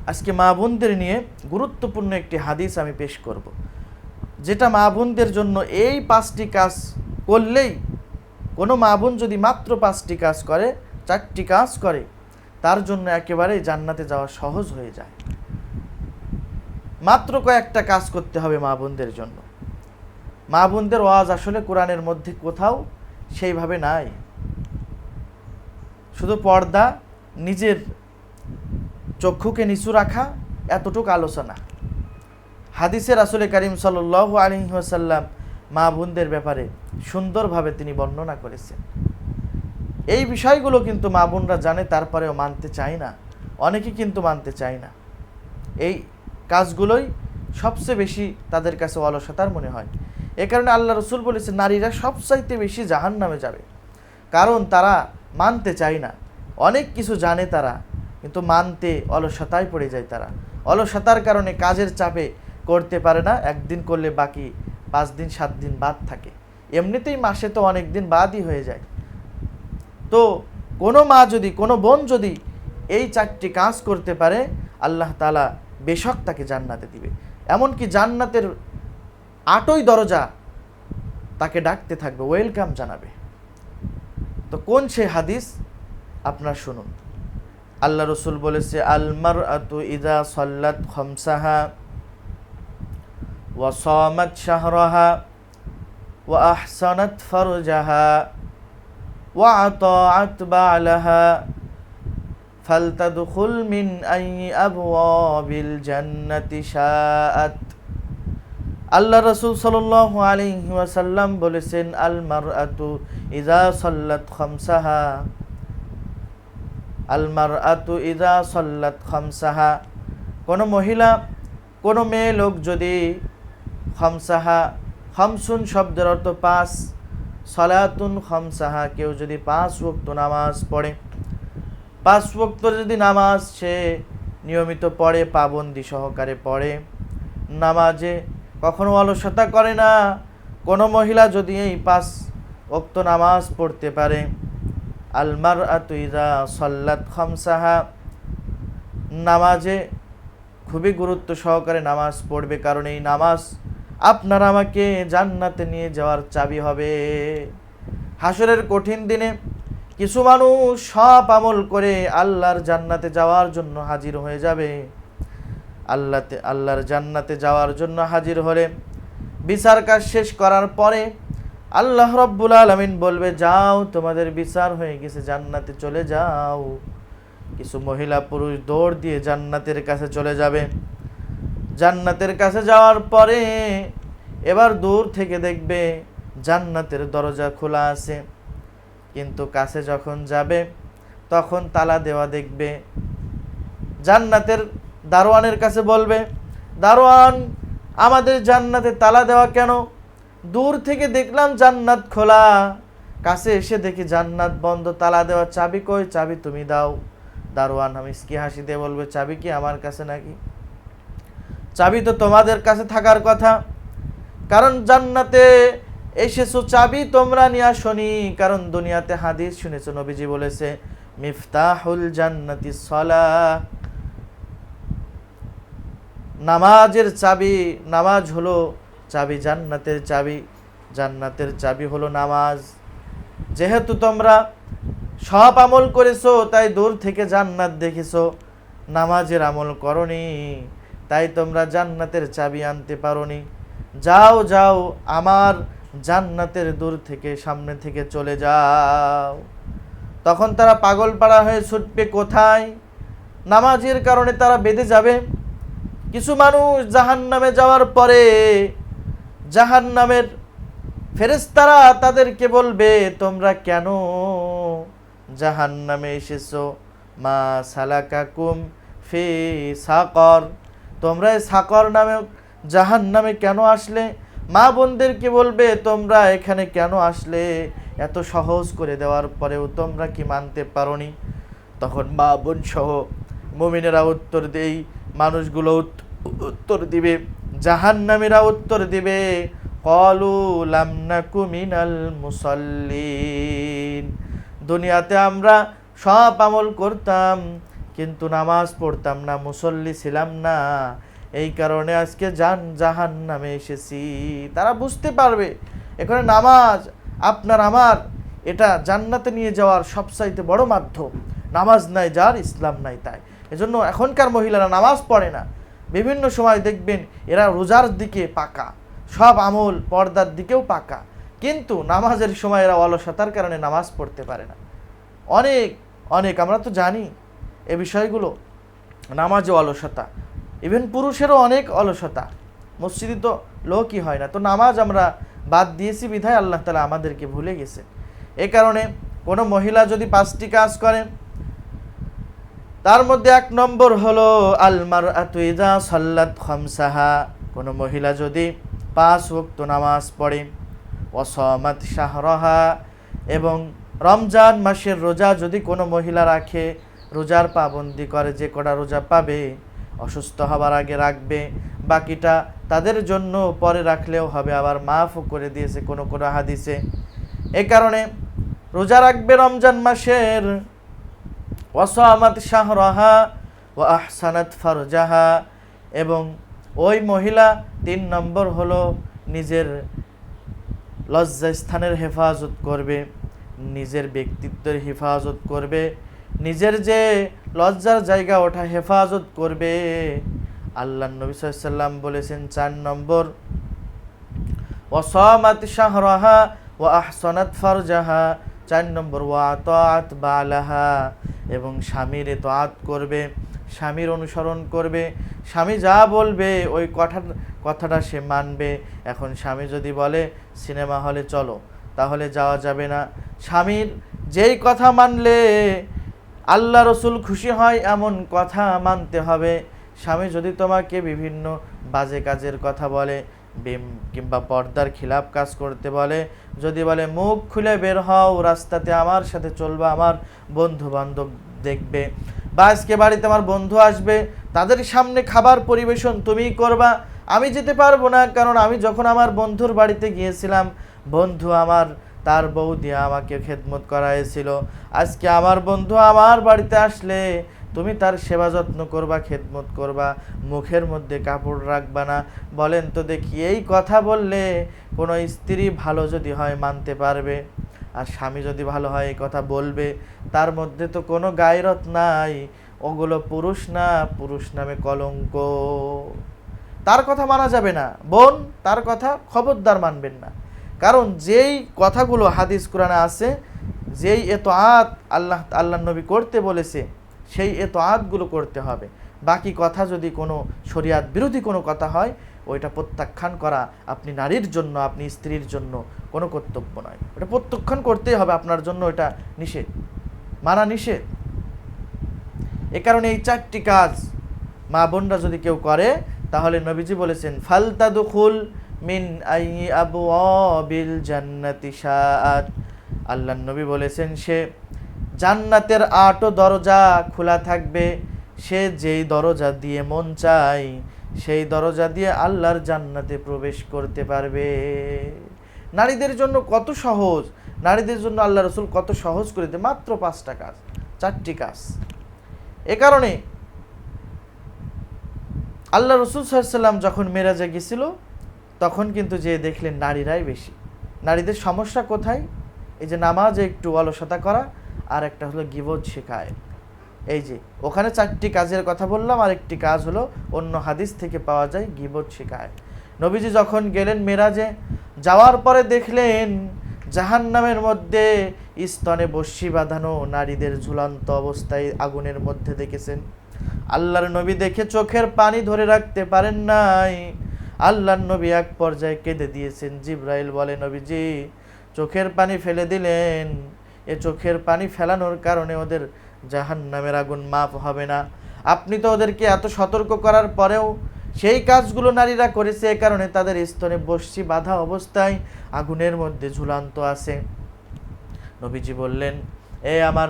আজকে মা বোনদের নিয়ে গুরুত্বপূর্ণ একটি হাদিস আমি পেশ করব, যেটা মা বোনদের জন্য এই 5টি কাজ করলেই, কোনো মা বোন যদি মাত্র 5টি কাজ করে, 4টি কাজ করে, তার জন্য একেবারেই জান্নাতে যাওয়া সহজ হয়ে যায়। মাত্র কয়েকটা কাজ করতে হবে মা বোনদের জন্য। মা বোনদের ওয়াজ আসলে কোরআনের মধ্যে কোথাও সেইভাবে নাই। শুধু পর্দা, নিজের চক্ষুকে নিচু রাখা, এতটুকু আলোচনা। হাদিসে রাসূল করিম সাল্লাল্লাহু আলাইহি ওয়াসাল্লাম মা বোনদের ব্যাপারে সুন্দরভাবে তিনি বর্ণনা করেছেন। এই বিষয়গুলো কিন্তু মা বোনরা জানে, তারপরেও মানতে চায় না। অনেকে কিন্তু মানতে চায় না। এই কাজগুলোই সবচেয়ে বেশি তাদের কাছে অলসতার মনে হয়। এ কারণে আল্লাহ রসুল বলেছেন, নারীরা সবচাইতে বেশি জাহান্নামে যাবে, কারণ তারা মানতে চায় না। অনেক কিছু জানে তারা, কিন্তু মানতে অলসতায় পড়ে যায়। তারা অলসতার কারণে কাজের চাপে করতে পারে না। একদিন করলে বাকি 5 দিন 7 দিন বাদ থাকে। এমনিতেই মাসে তো অনেক দিন বাদই হয়ে যায়। তো কোনো মা যদি, কোনো বোন যদি এই 4টি কাজ করতে পারে, আল্লাহ তাআলা বেশক তাকে জান্নাতে দিবে। এমনকি জান্নাতের 8ই দরজা তাকে ডাকতে থাকবে, ওয়েলকাম জানাবে। তো কোন সে হাদিস আপনারা শুনুন। আল্লাহ রসুল বলেছে, আল মারআতু ইযা সাল্লাত খামসাহা ওয়া সামাত শাহরাহা ওয়া আহসানাত ফারজাহা ওয়া আতাআত বালাহা ফালতাদখুল মিন আইয়ি আবওয়াবিল জান্নাতি শাআত। আল্লাহ রাসূল সাল্লাল্লাহু আলাইহি ওয়াসাল্লাম বলেছেন, আল মারআতু ইযা সাল্লাত খামসাহা, আল মারআতু ইযা সাল্লাত খামসাহা, কোনো মহিলা, কোনো মেয়ে লোক যদি খামসাহা, খামসুন শব্দের অর্থ 5, সালাতুন খামসাহা, কেউ যদি 5 ওয়াক্ত নামাজ পড়ে, 5 ওয়াক্ত যদি নামাজ সে নিয়মিত পড়ে, পাবন্দি সহকারে পড়ে, নামাজে কখনো অলসতা করে না, কোনো মহিলা যদি এই 5 ওয়াক্ত নামাজ পড়তে পারে, আল মারআতু ইযা সাল্লাত খামসাহা, নামাজে খুবই গুরুত্ব সহকারে নামাজ পড়বে, কারণ এই নামাজ আপনার আমাকে জান্নাতে নিয়ে যাওয়ার চাবি হবে। হাসরের কঠিন দিনে কিছু মানুষ সব আমল করে আল্লাহর জান্নাতে যাওয়ার জন্য হাজির হয়ে যাবে। আল্লাহর জান্নাতে যাওয়ার জন্য হাজির হলে বিচার কাজ শেষ করার পরে আল্লাহ রাব্বুল আলামিন বলবে, যাও, তোমাদের বিচার হয়ে গেছে, জান্নাতে চলে যাও। কিছু মহিলা পুরুষ দৌড় দিয়ে জান্নাতের কাছে চলে যাবে। জান্নাতের কাছে যাওয়ার পরে এবার দূর থেকে দেখবে জান্নাতের দরজা খোলা আছে, কিন্তু কাছে যখন যাবে তখন তালা দেওয়া দেখবে। জান্নাতের দারোয়ানের কাছে বলবে, দারোয়ান, আমাদের জান্নাতে তালা দেওয়া কেন? দূর থেকে দেখলাম জান্নাত খোলা, কাছে এসে দেখি জান্নাত বন্ধ, তালা দেওয়া, চাবি কই? চাবি তুমি দাও। দারোয়ান মিষ্টি হাসি দিয়ে বলবে, চাবি কি আমার কাছে নাকি? চাবি তো তোমাদের কাছে থাকার কথা, কারণ জান্নাতে এসেছো, চাবি তোমরা নিয়ে আসোনি। কারণ দুনিয়াতে হাদিস শুনেছো, নবীজি বলেছে, মিফতাহুল জান্নাতি সালাহ, নামাজের চাবি, নামাজ হলো চাবি, জান্নাতের চাবি, জান্নাতের চাবি হলো নামাজ। যেহেতু তোমরা সব আমল করেছো, তাই দূর থেকে জান্নাত দেখেছো, নামাজের আমল করনি, তাই তোমরা জান্নাতের চাবি আনতে পারোনি। যাও যাও, আমার জান্নাতের দূর থেকে, সামনে থেকে চলে যাও। তখন তারা পাগল পাড়া হয়ে ছুটবে কোথায়? নামাজের কারণে তারা বেঁধে যাবে। কিছু মানুষ জাহান্নামে যাওয়ার পরে জাহান্নামের ফেরেশতারা তাদেরকে বলবে, তোমরা কেন জাহান্নামে এসেছো? মা সালাকাকুম ফি সাকর, তোমরা এই সাকর নামে জাহান্নামে কেন আসলে? মা বোনদেরকে বলবে, তোমরা এখানে কেন আসলে? এত সহজ করে দেওয়ার পরেও তোমরা কি মানতে পারোনি? তখন মা বোন সহ মুমিনেরা উত্তর দেই, মানুষগুলো উত্তর দিবে, জাহান্নামীরা উত্তর দিবে, ক্বালু লাম নাকু মিনাল মুসাল্লিন, দুনিয়াতে আমরা সব আমল করতাম, কিন্তু নামাজ পড়তাম না, মুসল্লি ছিলাম না, এই কারণে আজকে জাহান্নামে এসেছি। তারা বুঝতে পারবে এখানে নামাজ আপনার আমার এটা জান্নাতে নিয়ে যাওয়ার সবচাইতে বড় মাধ্যম। নামাজ নাই যার, ইসলাম নাই তাই। এজন্য এখনকার মহিলারা নামাজ পড়ে না। বিভিন্ন সময় দেখবেন এরা রোজার দিকে পাকা, সব আমল পর্দার দিকেও পাকা, কিন্তু নামাজের সময় এরা অলসতার কারণে নামাজ পড়তে পারে না। অনেক অনেক আমরা তো জানি এ বিষয়গুলো, নামাজে অলসতা, ইভেন পুরুষেরও অনেক অলসতা, মসজিদে তো লোকই হয় না। তো নামাজ আমরা বাদ দিয়েছি বিধায় আল্লাহ তাআলা আমাদেরকে ভুলে গেছে। এই কারণে কোনো মহিলা যদি 5টি কাজ করে, তার মধ্যে 1 নম্বর হলো আল মারআতু ইযা সাল্লাত খামসাহা, কোনো মহিলা যদি 5 ওয়াক্ত নামাজ পড়ে, ওয়া সামাত শাহরাহা, এবং রমজান মাসের রোজা যদি কোনো মহিলা রাখে, রোজার পাবন্দি করে, যে কটা রোজা পাবে অসুস্থ হবার আগে রাখবে, বাকিটা তাদের জন্য পরে রাখলেও হবে, আবার মাফও করে দিয়েছে কোনো কোনো হাদিসে। এ কারণে রোজা রাখবে রমজান মাসের, ওয়াসামাত শাহরাহা ওয়া আহসানাত ফারজাহা, এবং ওই মহিলা 3 নম্বর হলো নিজের লজ্জাস্থানের হেফাজত করবে, নিজের ব্যক্তিত্বের হেফাজত করবে, নিজের যে লজ্জার জায়গা ওঠা হেফাজত করবে। আল্লাহ নবী সাল্লাল্লাহু আলাইহি ওয়াসাল্লাম বলেছেন 4 নম্বর, ওয়াসামাত শাহরাহা ওয়া আহসানাত ফারজাহা, 4 নম্বর ওয়া আতাআত বালাহা, এবং স্বামীর ইতাআত করবে, স্বামীর অনুসরণ করবে, স্বামী যা বলবে ওই কথাটা সে মানবে। এখন স্বামী যদি বলে সিনেমা হলে চলো, তাহলে যাওয়া যাবে না। স্বামীর যেই কথা মানলে আল্লাহ রসুল খুশি হয় এমন কথা মানতে হবে। স্বামী যদি তোমাকে বিভিন্ন বাজে কাজের কথা বলে কিংবা পর্দার খিলাফ কাজ করতে বলে, যদি বলে মুখ খুলে বের হও, রাস্তাতে আমার সাথে চলবা, আমার বন্ধু বান্ধব দেখবে, বা আজকে বাড়িতে আমার বন্ধু আসবে, তাদের সামনে খাবার পরিবেশন তুমিই করবা, আমি যেতে পারবো না, কারণ আমি যখন আমার বন্ধুর বাড়িতে গিয়েছিলাম, বন্ধু আমার তার বউ দিয়ে আমাকে খেদমত করাইছিল, আজকে আমার বন্ধু আমার বাড়িতে আসলে তুমি তার সেবা যত্ন করবা, খেদমত করবা, মুখের মধ্যে কাপড় রাখবা না। বলেন তো দেখি, এই কথা বললে কোনো স্ত্রী ভালো যদি হয় মানতে পারবে? আর স্বামী যদি ভালো হয় এই কথা বলবে? তার মধ্যে তো কোনো গায়রত নাই, ওগুলো পুরুষ না, পুরুষ নামে কলঙ্ক, তার কথা মানা যাবে না। বোন, তার কথা খবরদার মানবেন না, কারণ যেই কথাগুলো হাদিস কোরআনে আছে, যেই ইতাআত আল্লাহ নবী করতে বলেছে, সেই ইতাআতগুলো করতে হবে। বাকি কথা যদি কোনো শরিয়াত বিরোধী কোনো কথা হয়, ওইটা প্রত্যাখ্যান করা আপনি নারীর জন্য, আপনি স্ত্রীর জন্য কোনো কর্তব্য নয়, ওটা প্রত্যাখ্যান করতেই হবে, আপনার জন্য এটা নিষেধ, মানা নিষেধ। এ কারণে এই 4টি কাজ মা বোনরা যদি কেউ করে, তাহলে নবীজি বলেছেন ফালতাদখুল মিন আইয়ি আবওয়াবিল জান্নাতি শাআত, আল্লাহ নবী বলেছেন সে জান্নাতের 8 দরজা খোলা থাকবে, সে যেই দরজা দিয়ে মন চায় সেই দরজা দিয়ে আল্লাহর জান্নাতে প্রবেশ করতে পারবে। নারীদের জন্য কত সহজ, নারীদের জন্য আল্লাহ রসুল কত সহজ করে দেয়, মাত্র 5টা কাজ, 4টি কাজ। এ কারণে আল্লাহ রসুল সাল্লাল্লাহু আলাইহি ওয়াসাল্লাম যখন মেরাজে গেছিল, তখন কিন্তু যে দেখলেন নারীরাই বেশি। নারীদের সমস্যা কোথায়? এই যে নামাজে একটু অলসতা করা, আর একটা হলো গীবত শেখায়। এই যে ওখানে 4টি কাজের কথা বললাম, আর একটি কাজ হলো অন্য হাদিস থেকে পাওয়া যায়, গীবত শেখায়। নবীজি যখন গেলেন মেরাজে, যাওয়ার পরে দেখলেন জাহান্নামের মধ্যে স্তনে বর্শি বাঁধানো নারীদের ঝুলন্ত অবস্থায় আগুনের মধ্যে দেখেছেন। আল্লাহর নবী দেখে চোখের পানি ধরে রাখতে পারেন নাই। আল্লাহর নবী এক পর্যায়ে কেঁদে দিয়েছেন। জিবরাইল বলে, নবীজি চোখের পানি ফেলে দিলেন, এ চোখের পানি ফেলানোর কারণে ওদের জাহান্নামের আগুন মাফ হবে না। আপনি তো ওদেরকে এত সতর্ক করার পরেও সেই কাজগুলো নারীরা করেছে, এ কারণে তাদের স্তনে বর্শি বাঁধা অবস্থায় আগুনের মধ্যে ঝুলান্ত আছে। নবীজি বললেন, এ আমার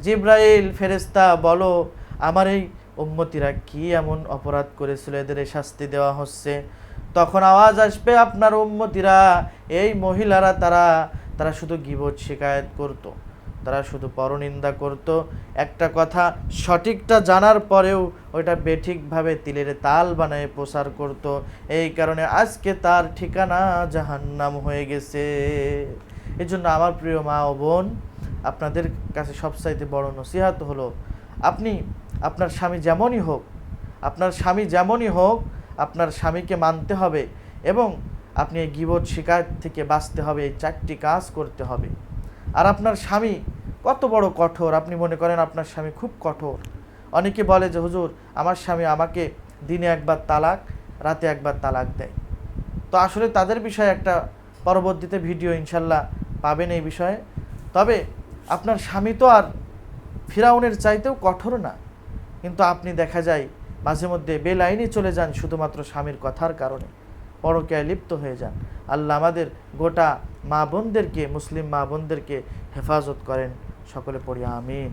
জিবরাইল ফেরেশতা, বলো আমার এই উম্মতিরা কি এমন অপরাধ করেছিল, এদের শাস্তি দেওয়া হচ্ছে। তখন আওয়াজ আসবে, আপনার উম্মতিরা, এই মহিলারা তারা শুধু গীবত শিকায়ত করত, তারা শুধু পরনিন্দা করত, একটা কথা সঠিকটা জানার পরেও ওইটা বেঠিকভাবে তিলের তাল বানায় প্রচার করত। এই কারণে আজকে তার ঠিকানা জাহান্নাম হয়ে গেছে। এই জন্য আমার প্রিয় মা ও বোন, আপনাদের কাছে সবচাইতে বড় নসিহত হলো, আপনি আপনার স্বামী যেমনই হোক, আপনার স্বামীকে মানতে হবে এবং আপনি এই গীবত শিকায়ত থেকে বাঁচতে হবে। এই 4টি কাজ করতে হবে। আর আপনার স্বামী কত বড় কঠোর, আপনি মনে করেন আপনার স্বামী খুব কঠোর। অনেকে বলে যে হুজুর, আমার স্বামী আমাকে দিনে একবার তালাক, রাতে একবার তালাক দেয়। তো আসলে তাদের বিষয়ে একটা পরবর্তীতে ভিডিও ইনশাল্লাহ পাবেন এই বিষয়ে। তবে আপনার স্বামী তো আর ফিরাউনের চাইতেও কঠোর না, কিন্তু আপনি দেখা যায় মাঝে মধ্যে বেলাইনে চলে যান শুধুমাত্র স্বামীর কথার কারণে, পরকীয়ায় লিপ্ত হয়ে যান। আল্লাহ আমাদের গোটা মা বোনদেরকে, মুসলিম মা বোনদেরকে হেফাজত করেন। সকলে পড়ি আমিন।